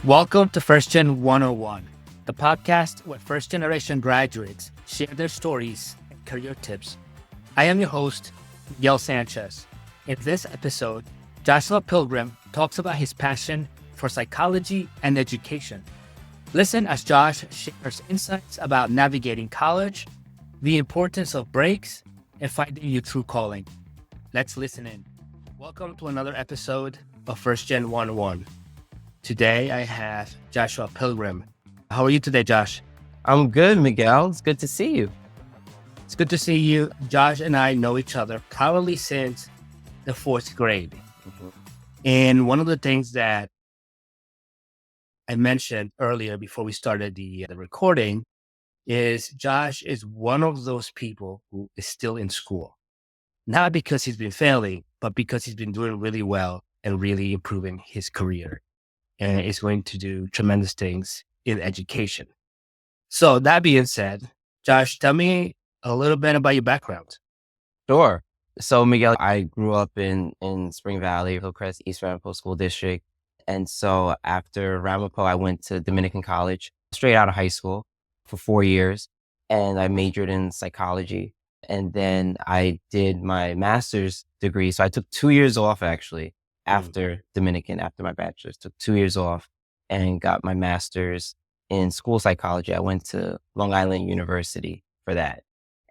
Welcome to First Gen 101, the podcast where first generation graduates share their stories and career tips. I am your host, Miguel Sanchez. In this episode, Joshua Pilgrim talks about his passion for psychology and education. Listen as Josh shares insights about navigating college, the importance of breaks, and finding your true calling. Let's listen in. Welcome to another episode of First Gen 101. Today I have Joshua Pilgrim. How are you today, Josh? I'm good, Miguel. It's good to see you. It's good to see you. Josh and I know each other probably since the fourth grade. And one of the things that I mentioned earlier before we started the recording is Josh is one of those people who is still in school. Not because he's been failing, but because he's been doing really well and really improving his career. And is going to do tremendous things in education. So that being said, Josh, tell me a little bit about your background. Sure. So, Miguel, I grew up in Spring Valley, Hillcrest, East Ramapo School District. And so after Ramapo, I went to Dominican College straight out of high school for 4 years. And I majored in psychology. And then I did my master's degree. So I took 2 years off actually after Dominican, after my bachelor's, took 2 years off and got my master's in school psychology. I went to Long Island University for that.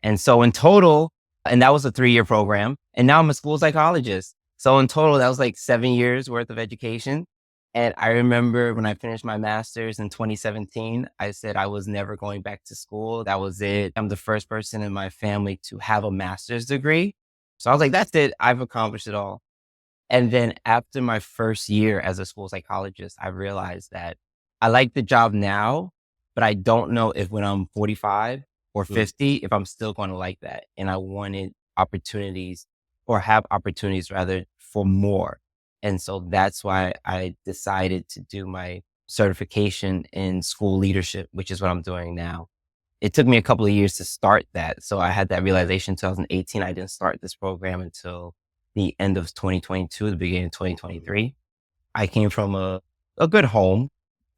And so in total, and that was a 3-year program, and now I'm a school psychologist. So in total, that was like 7 years worth of education. And I remember when I finished my master's in 2017, I said I was never going back to school. That was it. I'm the first person in my family to have a master's degree. So I was like, that's it. I've accomplished it all. And then after my first year as a school psychologist, I realized that I like the job now, but I don't know if when I'm 45 or 50, if I'm still going to like that. And I wanted opportunities or have opportunities rather for more. And so that's why I decided to do my certification in school leadership, which is what I'm doing now. It took me a couple of years to start that. So I had that realization in 2018. I didn't start this program until the end of 2022, the beginning of 2023. I came from a good home,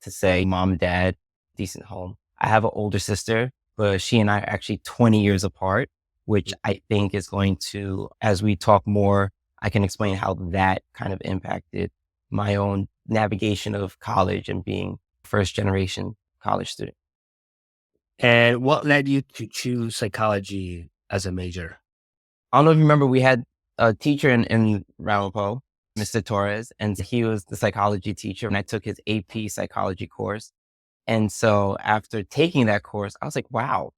to say mom, dad, decent home. I have an older sister, but she and I are actually 20 years apart, which I think is going to, as we talk more, I can explain how that kind of impacted my own navigation of college and being first generation college student. And what led you to choose psychology as a major? I don't know if you remember, we had a teacher in Ramapo, Mr. Torres, and he was the psychology teacher. And I took his AP psychology course. And so after taking that course, I was like, wow,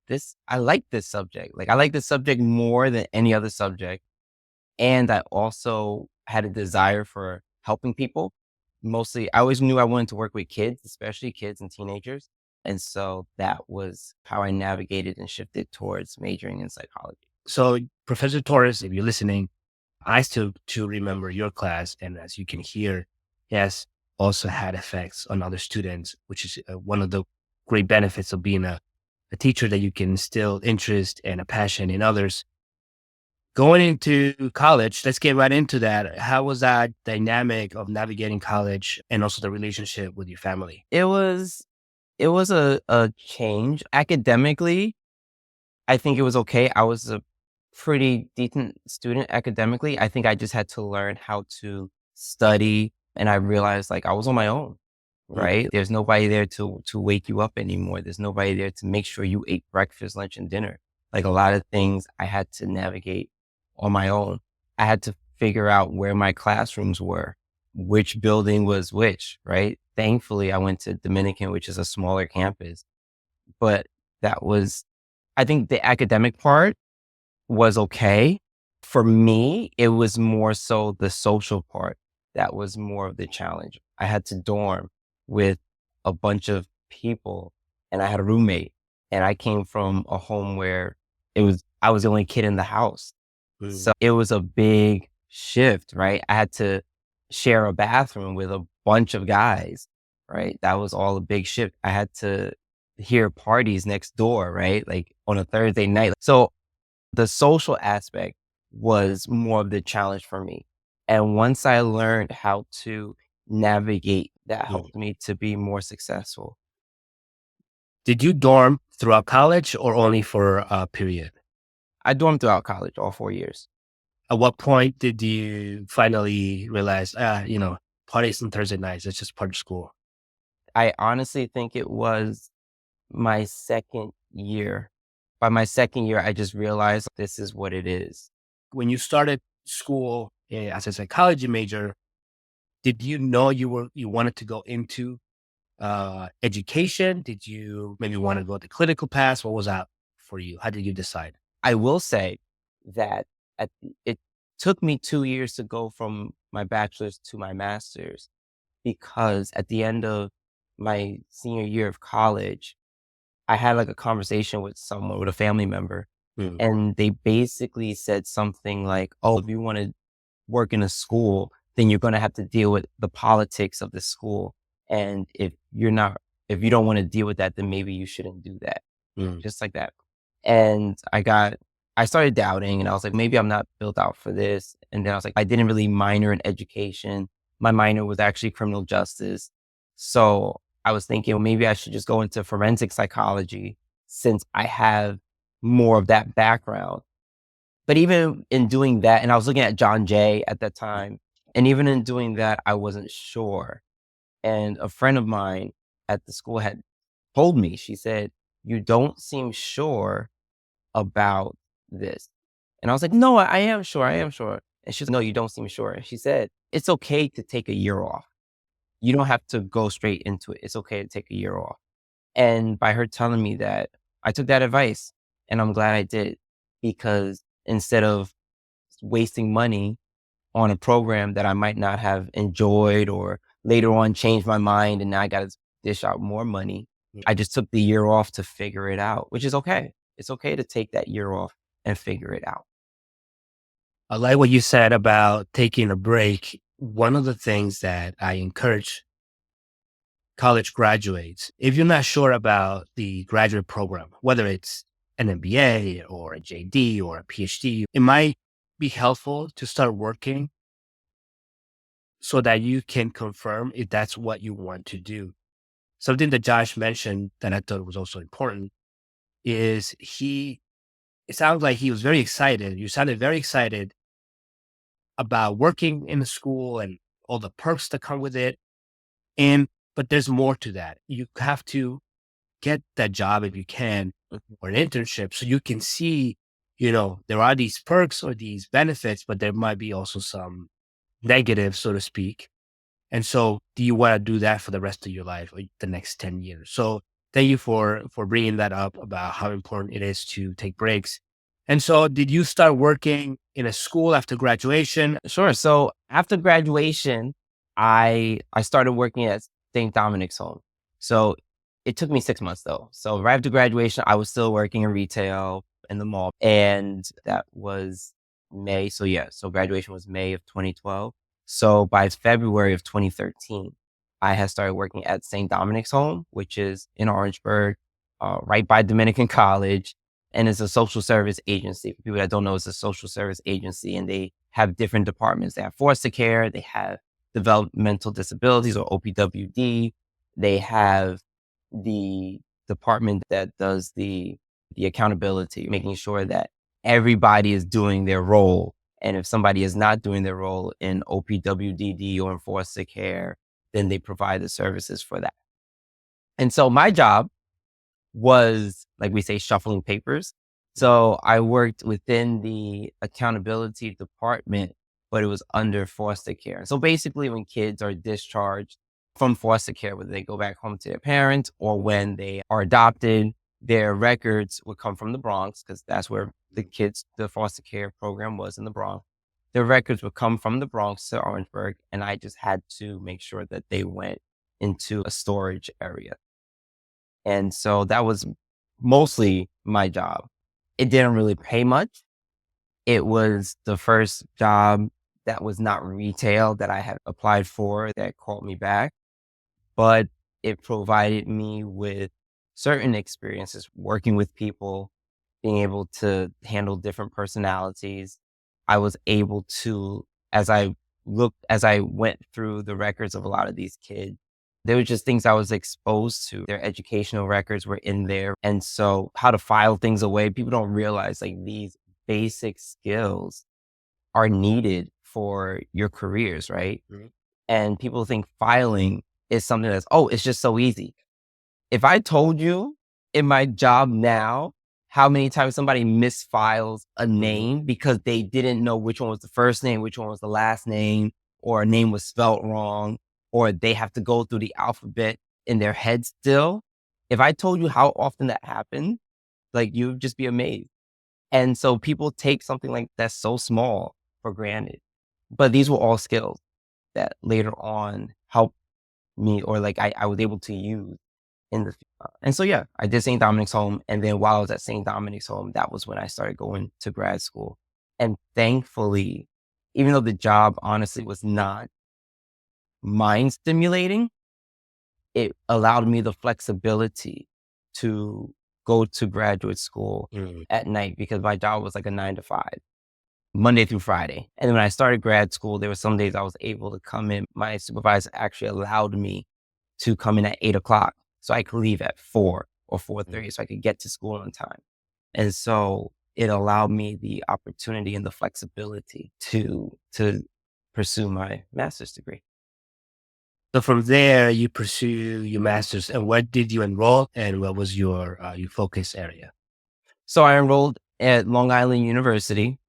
I like this subject. Like I like this subject more than any other subject. And I also had a desire for helping people. Mostly, I always knew I wanted to work with kids, especially kids and teenagers. And so that was how I navigated and shifted towards majoring in psychology. So Professor Torres, if you're listening, I still remember your class. And as you can hear, he has also had effects on other students, which is one of the great benefits of being a teacher, that you can instill interest and a passion in others. Going into college, let's get right into that. How was that dynamic of navigating college and also the relationship with your family? It was a change. Academically, I think it was okay. I was a pretty decent student academically. I think I just had to learn how to study, and I realized like I was on my own, right? There's nobody there to wake you up anymore. There's nobody there to make sure you ate breakfast, lunch, and dinner. Like a lot of things I had to navigate on my own. I had to figure out where my classrooms were, which building was which, right? Thankfully, I went to Dominican, which is a smaller campus, but I think the academic part was okay. For me, it was more so the social part that was more of the challenge. I had to dorm with a bunch of people and I had a roommate, and I came from a home where I was the only kid in the house. So it was a big shift, right? I had to share a bathroom with a bunch of guys, right? That was all a big shift. I had to hear parties next door, right? Like on a Thursday night. So the social aspect was more of the challenge for me. And once I learned how to navigate that Mm. helped me to be more successful. Did you dorm throughout college or only for a period? I dormed throughout college, all 4 years. At what point did you finally realize, parties on Thursday nights, it's just part of school? I honestly think it was my second year. By my second year, I just realized this is what it is. When you started school as a psychology major, did you know you wanted to go into education? Did you maybe want to go the clinical path? What was that for you? How did you decide? I will say that it took me 2 years to go from my bachelor's to my master's because at the end of my senior year of college, I had like a conversation with someone, with a family member, Mm. and they basically said something like, "Oh, if you want to work in a school, then you're going to have to deal with the politics of the school. And if you don't want to deal with that, then maybe you shouldn't do that." Mm. Just like that. And I started doubting and I was like, maybe I'm not built out for this. And then I was like, I didn't really minor in education. My minor was actually criminal justice. So I was thinking, well, maybe I should just go into forensic psychology since I have more of that background. But even in doing that, and I was looking at John Jay at that time, and even in doing that, I wasn't sure. And a friend of mine at the school had told me, she said, "You don't seem sure about this." And I was like, "No, I am sure. I am sure." And she's like, "No, you don't seem sure." And she said, "It's okay to take a year off. You don't have to go straight into it. It's okay to take a year off." And by her telling me that, I took that advice and I'm glad I did because instead of wasting money on a program that I might not have enjoyed or later on changed my mind and now I got to dish out more money, Mm. I just took the year off to figure it out, which is okay. It's okay to take that year off and figure it out. I like what you said about taking a break. One of the things that I encourage college graduates, if you're not sure about the graduate program, whether it's an MBA or a JD or a PhD, it might be helpful to start working so that you can confirm if that's what you want to do. Something that Josh mentioned that I thought was also important is it sounds like he was very excited. You sounded very excited about working in the school and all the perks that come with it. But there's more to that. You have to get that job if you can or an internship so you can see, there are these perks or these benefits, but there might be also some negatives, so to speak. And so do you want to do that for the rest of your life or the next 10 years? So thank you for bringing that up about how important it is to take breaks. And so did you start working in a school after graduation? Sure. So after graduation, I started working at St. Dominic's Home. So it took me 6 months though. So right after graduation, I was still working in retail in the mall, and that was May. So yeah, so graduation was May of 2012. So by February of 2013, I had started working at St. Dominic's Home, which is in Orangeburg, right by Dominican College. And it's a social service agency. For people that don't know, it's a social service agency, and they have different departments. They have foster care, they have developmental disabilities or OPWD, they have the department that does the accountability, making sure that everybody is doing their role. And if somebody is not doing their role in OPWDD or in foster care, then they provide the services for that. And so my job was, like we say, shuffling papers. So I worked within the accountability department, but it was under foster care. So basically, when kids are discharged from foster care, whether they go back home to their parents or when they are adopted, their records would come from the Bronx because that's where the foster care program was in the Bronx. Their records would come from the Bronx to Orangeburg, and I just had to make sure that they went into a storage area. And so that was mostly my job. It didn't really pay much. It was the first job that was not retail that I had applied for that called me back, but it provided me with certain experiences working with people, being able to handle different personalities. I was able to, as I looked as I went through the records of a lot of these kids, there were just things I was exposed to. Their educational records were in there. And so how to file things away, people don't realize like these basic skills are needed for your careers, right? Mhm. And people think filing is something that's, oh, it's just so easy. If I told you in my job now, how many times somebody misfiles a name because they didn't know which one was the first name, which one was the last name, or a name was spelt wrong, or they have to go through the alphabet in their head still. If I told you how often that happened, like you'd just be amazed. And so people take something like that's so small for granted. But these were all skills that later on helped me, or like I was able to use in the and so yeah, I did St. Dominic's Home, and then while I was at St. Dominic's Home, that was when I started going to grad school. And thankfully, even though the job honestly was not mind stimulating, it allowed me the flexibility to go to graduate school Mhm. at night because my job was like a 9 to 5, Monday through Friday. And then when I started grad school, there were some days I was able to come in. My supervisor actually allowed me to come in at 8 o'clock so I could leave at 4 or 4:30 so I could get to school on time. And so it allowed me the opportunity and the flexibility to pursue my master's degree. So from there, you pursue your master's, and where did you enroll, and what was your focus area? So I enrolled at Long Island University,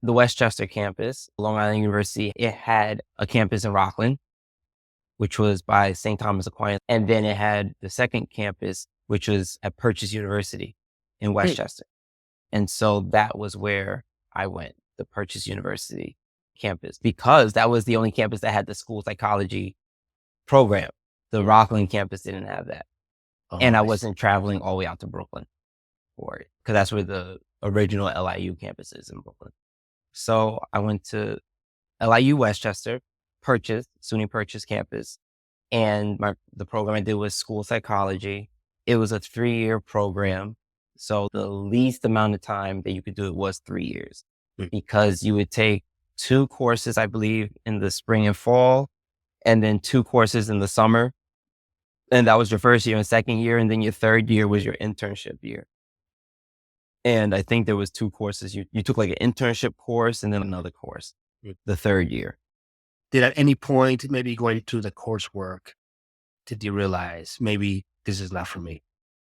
the Westchester campus. Long Island University, it had a campus in Rockland, which was by St. Thomas Aquinas. And then it had the second campus, which was at Purchase University in Hmm. Westchester. And so that was where I went, the Purchase University campus, because that was the only campus that had the school psychology program. The Rockland campus didn't have that. Oh, And I I see. wasn't traveling all the way out to Brooklyn for it, because that's where the original LIU campus is, in Brooklyn. So I went to LIU Westchester, SUNY Purchase campus. And the program I did was school psychology. It was a 3-year program. So the least amount of time that you could do it was 3 years, Mm. because you would take 2 courses, I believe, in the spring and fall, and then 2 courses in the summer. And that was your first year and second year. And then your third year was your internship year. And I think there was 2 courses. You took like an internship course and then another course Mm. the third year. Did at any point, maybe going through the coursework, did you realize maybe this is not for me?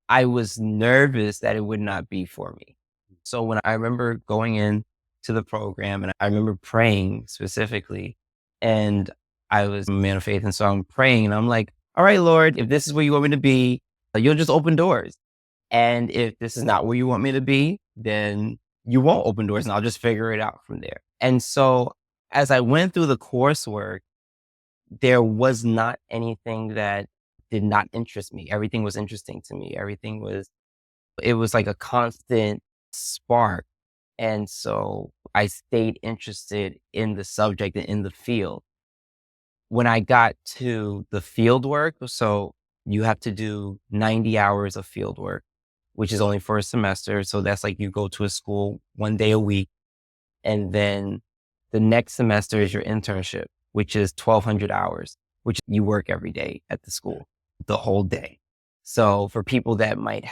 I was nervous that it would not be for me. So when I remember going in to the program, and I remember praying specifically, and I was a man of faith. And so I'm praying and I'm like, all right, Lord, if this is where you want me to be, you'll just open doors. And if this is not where you want me to be, then you won't open doors and I'll just figure it out from there. And so as I went through the coursework, there was not anything that did not interest me. Everything was interesting to me. It was like a constant spark. And so I stayed interested in the subject and in the field. When I got to the field work, so you have to do 90 hours of field work, which is only for a semester. So that's like you go to a school 1 day a week. And then the next semester is your internship, which is 1,200 hours, which you work every day at the school, the whole day. So for people that might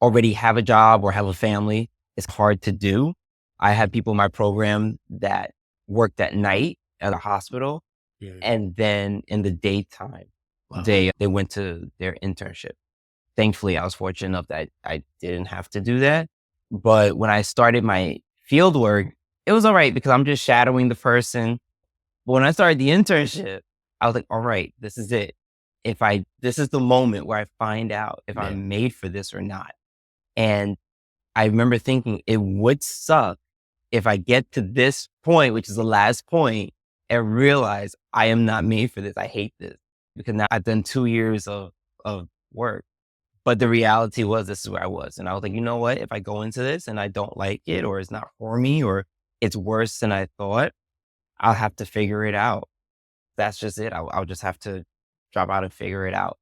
already have a job or have a family, it's hard to do. I had people in my program that worked at night at a hospital, Yeah. and then in the daytime, Wow. they went to their internship. Thankfully, I was fortunate enough that I didn't have to do that. But when I started my field work, it was all right because I'm just shadowing the person. But when I started the internship, I was like, all right, this is it. This is the moment where I find out if Yeah. I'm made for this or not. And I remember thinking it would suck if I get to this point, which is the last point, and realize I am not made for this. I hate this, because now I've done 2 years of work. But the reality was this is where I was. And I was like, you know what? If I go into this and I don't like it, or it's not for me, or it's worse than I thought, I'll have to figure it out. That's just it. I'll just have to drop out and figure it out.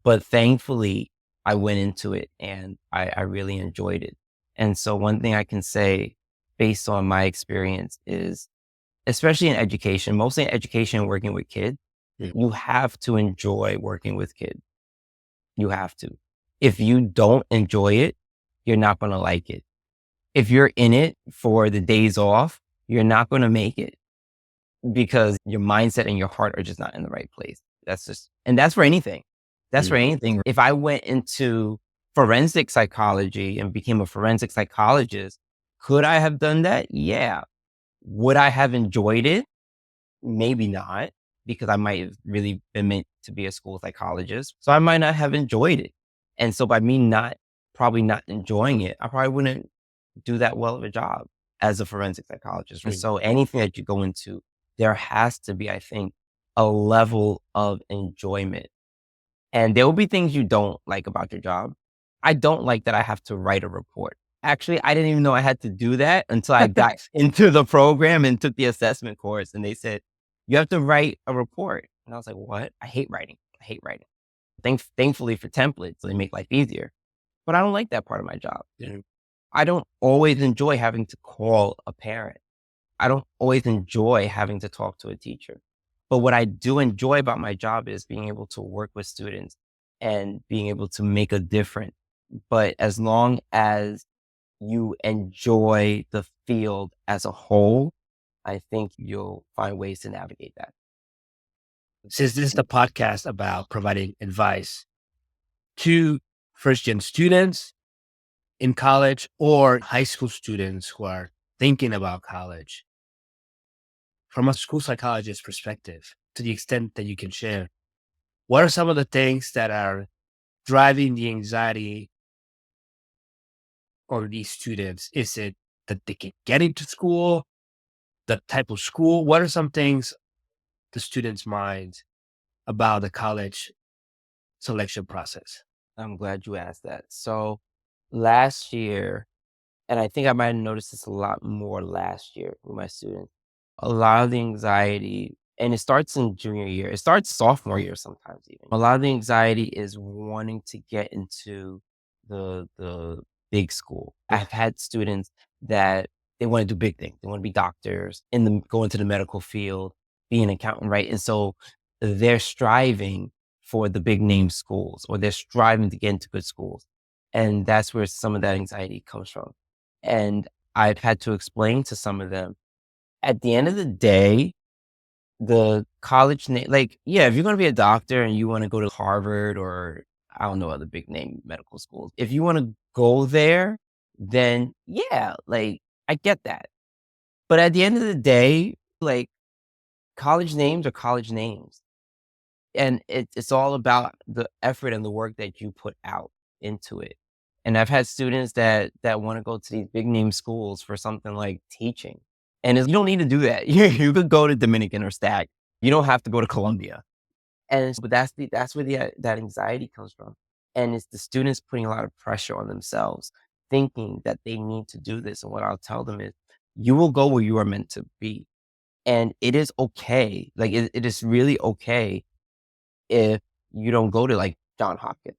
But thankfully, I went into it and I really enjoyed it. And so one thing I can say based on my experience is especially in education, mostly in education, working with kids, you have to enjoy working with kids. You have to. If you don't enjoy it, you're not going to like it. If you're in it for the days off, you're not going to make it because your mindset and your heart are just not in the right place. And that's for anything. That's for anything. If I went into forensic psychology and became a forensic psychologist, could I have done that? Yeah. Would I have enjoyed it? Maybe not, because I might have really been meant to be a school psychologist. So I might not have enjoyed it. And so by me probably not enjoying it, I probably wouldn't do that well of a job as a forensic psychologist. And so anything that you go into, there has to be, I think, a level of enjoyment. And there will be things you don't like about your job. I don't like that I have to write a report. Actually, I didn't even know I had to do that until I got into the program and took the assessment course. And they said, you have to write a report. And I was like, what? I hate writing. I hate writing. Thankfully for templates, they make life easier. But I don't like that part of my job. I don't always enjoy having to call a parent. I don't always enjoy having to talk to a teacher. But what I do enjoy about my job is being able to work with students and being able to make a difference. But as long as you enjoy the field as a whole, I think you'll find ways to navigate that. Since this is the podcast about providing advice to first-gen students in college or high school students who are thinking about college, from a school psychologist perspective, to the extent that you can share, what are some of the things that are driving the anxiety of these students? Is it that they can get into school, the type of school? What are some things the students' minds about the college selection process? I'm glad you asked that. So last year, and I think I might have noticed this a lot more last year with my students, a lot of the anxiety, and it starts in junior year, it starts sophomore year sometimes even. A lot of the anxiety is wanting to get into the big school. I've had students that they want to do big things. They want to be doctors, go into the medical field, be an accountant, right? And so they're striving for the big name schools, or they're striving to get into good schools. And that's where some of that anxiety comes from. And I've had to explain to some of them, at the end of the day, the college name, like, yeah, if you're going to be a doctor and you want to go to Harvard or I don't know, other big name medical schools, if you want to go there, then yeah, like, I get that. But at the end of the day, like, college names are college names. And it's all about the effort and the work that you put out into it. And I've had students that want to go to these big name schools for something like teaching. And you don't need to do that. You could go to Dominican or Stack. You don't have to go to Columbia. But that's where that anxiety comes from. And it's the students putting a lot of pressure on themselves, thinking that they need to do this. And what I'll tell them is, you will go where you are meant to be. And it is okay. Like, it is really okay if you don't go to like John Hopkins.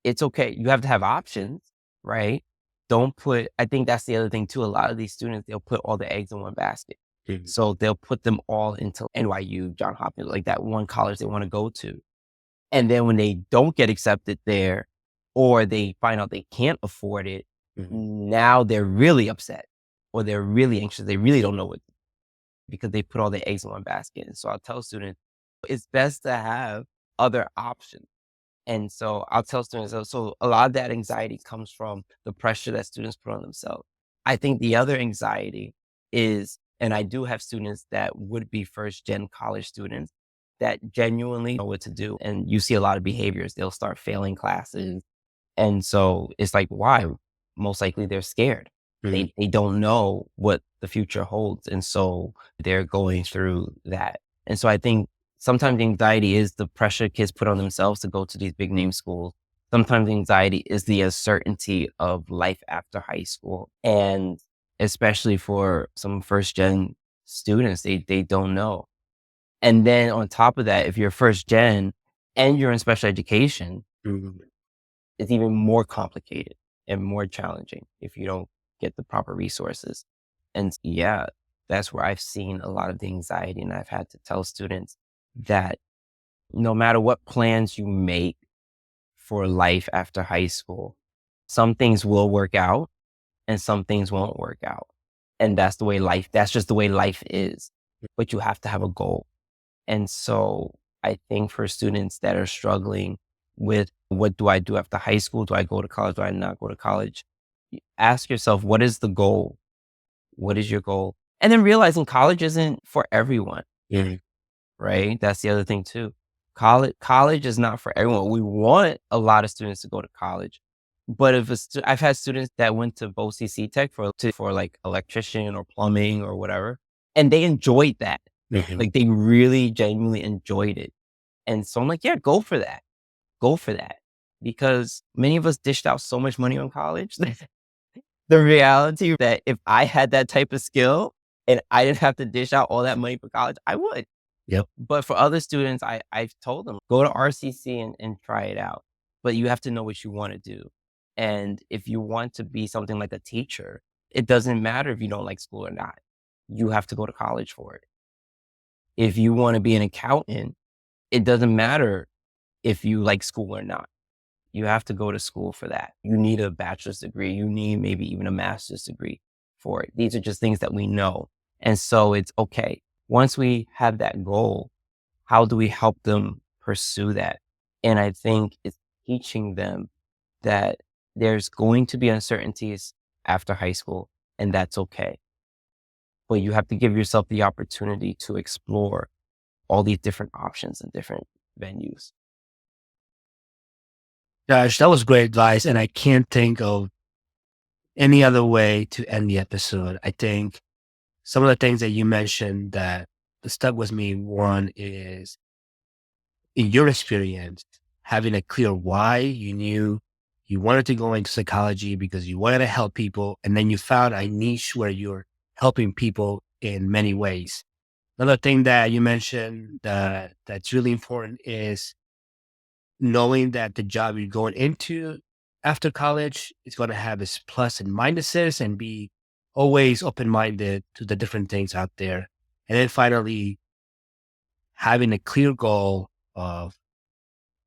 It's okay. You have to have options, right? I think that's the other thing too. A lot of these students, they'll put all the eggs in one basket. So they'll put them all into NYU, John Hopkins, like that one college they want to go to. And then when they don't get accepted there, or they find out they can't afford it, now they're really upset, or they're really anxious. They really don't know what, because they put all their eggs in one basket. And so I'll tell students, it's best to have other options. And so I'll tell students, so a lot of that anxiety comes from the pressure that students put on themselves. I think the other anxiety is, and I do have students that would be first gen college students that genuinely know what to do. And you see a lot of behaviors. They'll start failing classes. And so it's like, why? Most likely they're scared. They don't know what the future holds. And so they're going through that. And so I think sometimes anxiety is the pressure kids put on themselves to go to these big name schools. Sometimes anxiety is the uncertainty of life after high school. And especially for some first gen students, they don't know. And then on top of that, if you're first gen and you're in special education, it's even more complicated and more challenging if you don't get the proper resources. And yeah, That's where I've seen a lot of the anxiety, and I've had to tell students that no matter what plans you make for life after high school, some things will work out and some things won't work out. And that's just the way life is. But you have to have a goal. And so I think for students that are struggling with what do I do after high school? Do I go to college? Do I not go to college? Ask yourself, what is the goal? What is your goal? And then realizing college isn't for everyone, right? That's the other thing too. College is not for everyone. We want a lot of students to go to college, but I've had students that went to OCC Tech for like electrician or plumbing or whatever, and they enjoyed that. Like they really genuinely enjoyed it. And so I'm like, yeah, go for that. Go for that. Because many of us dished out so much money on college. The reality that if I had that type of skill and I didn't have to dish out all that money for college, I would. Yep. But for other students, I've told them, go to RCC and try it out. But you have to know what you want to do. And if you want to be something like a teacher, it doesn't matter if you don't like school or not. You have to go to college for it. If you want to be an accountant, it doesn't matter if you like school or not. You have to go to school for that. You need a bachelor's degree. You need maybe even a master's degree for it. These are just things that we know. And so it's okay. Once we have that goal, how do we help them pursue that? And I think it's teaching them that there's going to be uncertainties after high school, and that's okay. But you have to give yourself the opportunity to explore all these different options and different venues. Josh, that was great advice. And I can't think of any other way to end the episode. I think some of the things that you mentioned that stuck with me, one is in your experience, having a clear why. You knew you wanted to go into psychology because you wanted to help people. And then you found a niche where you're helping people in many ways. Another thing that you mentioned that's really important is knowing that the job you're going into after college is going to have its plus and minuses, and be always open-minded to the different things out there. And then finally, having a clear goal of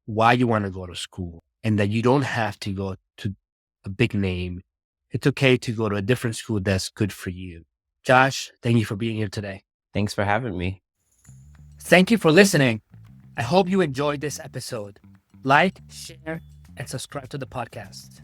why you want to go to school, and that you don't have to go to a big name. It's okay to go to a different school that's good for you. Josh, thank you for being here today. Thanks for having me. Thank you for listening. I hope you enjoyed this episode. Like, share, and subscribe to the podcast.